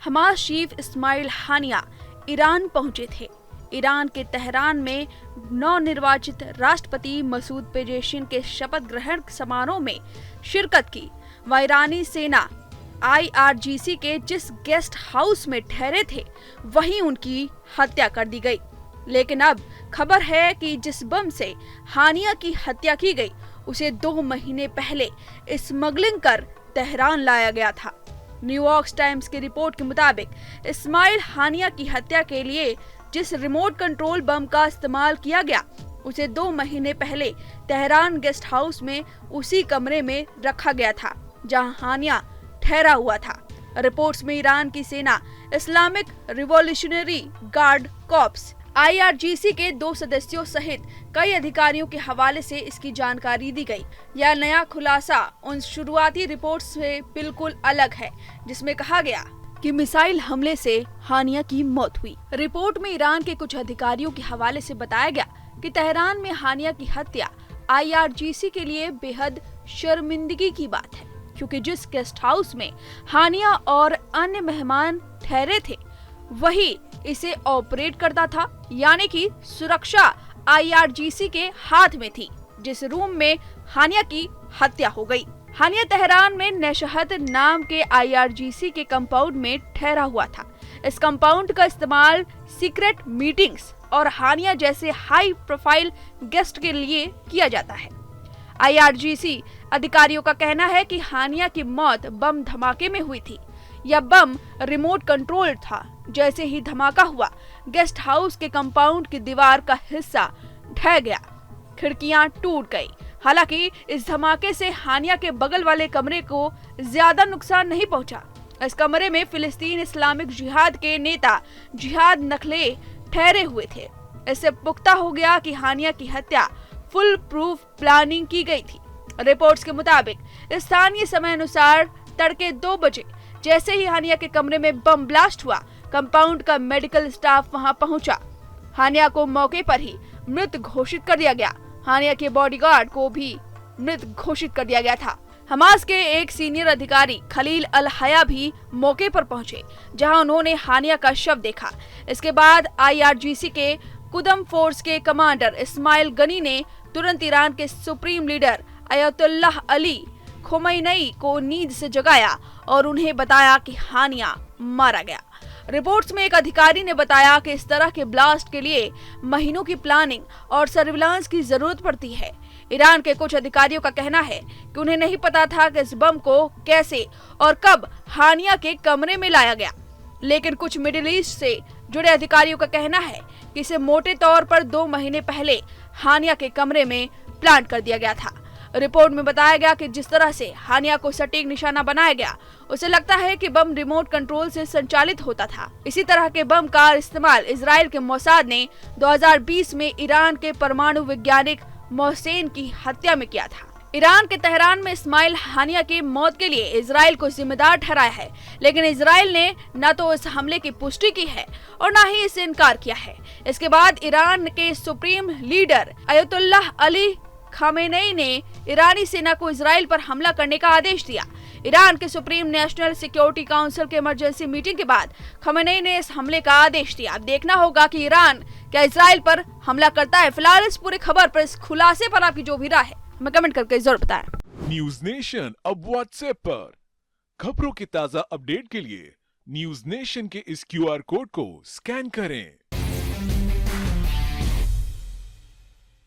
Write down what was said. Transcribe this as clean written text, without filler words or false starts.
Hamas chief Ismail हानिया Iran पहुंचे थे। Iran के तेहरान में नवनिर्वाचित राष्ट्रपति मसूद पेजेशिन के शपथ ग्रहण समारोह में शिरकत की। वह ईरानी सेना IRGC के जिस गेस्ट हाउस में ठहरे थे वहीं उनकी हत्या कर दी गई। लेकिन अब खबर है कि जिस बम से हानिया की हत्या की गई उसे 2 महीने पहले स्मगलिंग कर तेहरान लाया गया था। न्यूयॉर्क टाइम्स की रिपोर्ट के मुताबिक इस्माइल हानिया की हत्या के लिए जिस रिमोट कंट्रोल बम का इस्तेमाल किया गया उसे 2 महीने पहले तेहरान गेस्ट हाउस में उसी कमरे में रखा गया था जहां हानिया ठहरा हुआ था। रिपोर्ट्स में ईरान की सेना Islamic revolutionary guard corps IRGC के 2 सदस्यों सहित कई अधिकारियों के हवाले से इसकी जानकारी दी गई। यह नया खुलासा उन शुरुआती रिपोर्ट्स से बिल्कुल अलग है जिसमें कहा गया कि मिसाइल हमले से हानिया की मौत हुई। रिपोर्ट में ईरान के कुछ अधिकारियों के हवाले से बताया गया कि तेहरान में हानिया की हत्या IRGC के लिए बेहद शर्मिंदगी की बात है, क्योंकि जिस गेस्ट हाउस में हानिया और अन्य मेहमान ठहरे थे वही इसे ऑपरेट करता था, यानी कि सुरक्षा IRGC के हाथ में थी जिस रूम में हानिया की हत्या हो गई। हानिया तेहरान में नशहत नाम के IRGC के कंपाउंड में ठहरा हुआ था। इस कंपाउंड का इस्तेमाल सीक्रेट मीटिंग्स और हानिया जैसे हाई प्रोफाइल गेस्ट के लिए किया जाता है। IRGC अधिकारियों का कहना है कि हानिया की मौत बम धमाके में हुई थी। यह बम रिमोट कंट्रोल था। जैसे ही धमाका हुआ गेस्ट हाउस के कंपाउंड की दीवार का हिस्सा ढह गया, खिड़कियां टूट गई। हालांकि इस धमाके से हानिया के बगल वाले कमरे को ज्यादा नुकसान नहीं पहुंचा। इस कमरे में फिलिस्तीन इस्लामिक जिहाद के नेता जिहाद नखले ठहरे हुए थे। इससे पुख्ता हो गया कि हानिया की हत्या फुल प्रूफ प्लानिंग की गई थी। रिपोर्ट्स के मुताबिक स्थानीय समय अनुसार तड़के 2 बजे जैसे ही हानिया के कमरे में बम ब्लास्ट हुआ, कंपाउंड का मेडिकल स्टाफ वहां पहुंचा। हानिया को मौके पर ही मृत घोषित कर दिया गया। हानिया के बॉडीगार्ड को भी मृत घोषित कर दिया गया था। हमास के एक सीनियर अधिकारी खलील अल हया भी मौके पर पहुंचे, जहां उन्होंने हानिया का शव देखा। इसके बाद IRGC के कुदम फोर्स के कमांडर इस्माइल गनी ने तुरंत ईरान के supreme leader Ayatollah Ali Khomeini को नींद से जगाया और उन्हें बताया कि हानिया मारा गया। रिपोर्ट्स में एक अधिकारी ने बताया कि इस तरह के ब्लास्ट के लिए महीनों की प्लानिंग और सर्विलांस की जरूरत पड़ती है। ईरान के कुछ अधिकारियों का कहना है कि उन्हें नहीं पता था कि इस बम को कैसे और कब हानिया के कमरे में लाया गया, लेकिन कुछ मिडिल ईस्ट से जुड़े अधिकारियों का कहना है कि इसे मोटे तौर पर 2 महीने पहले हानिया के कमरे में प्लांट कर दिया गया था। रिपोर्ट में बताया गया कि जिस तरह से हानिया को सटीक निशाना बनाया गया, उसे लगता है कि बम रिमोट कंट्रोल से संचालित होता था। इसी तरह के बम का इस्तेमाल इजराइल के मोसाद ने 2020 में ईरान के परमाणु वैज्ञानिक मोहसेन की हत्या में किया था। ईरान के तेहरान में इस्माइल हानिया की मौत के लिए इजराइल को जिम्मेदार ठहराया है, लेकिन इजराइल ने न तो इस हमले की पुष्टि की है और न ही इससे इनकार किया है। इसके बाद ईरान के supreme leader Ayatollah Ali Khamenei ने ईरानी सेना को इजराइल पर हमला करने का आदेश दिया। ईरान के सुप्रीम नेशनल सिक्योरिटी काउंसिल के इमरजेंसी मीटिंग के बाद खामेनेई ने इस हमले का आदेश दिया। अब देखना होगा कि ईरान क्या इजराइल पर हमला करता है। फिलहाल इस पूरी खबर पर, इस खुलासे पर आपकी जो भी राय है हमें कमेंट करके जरूर बताएं। न्यूज नेशन अब व्हाट्सएप पर खबरों की ताजा अपडेट के लिए न्यूज नेशन के इस QR कोड को स्कैन करें।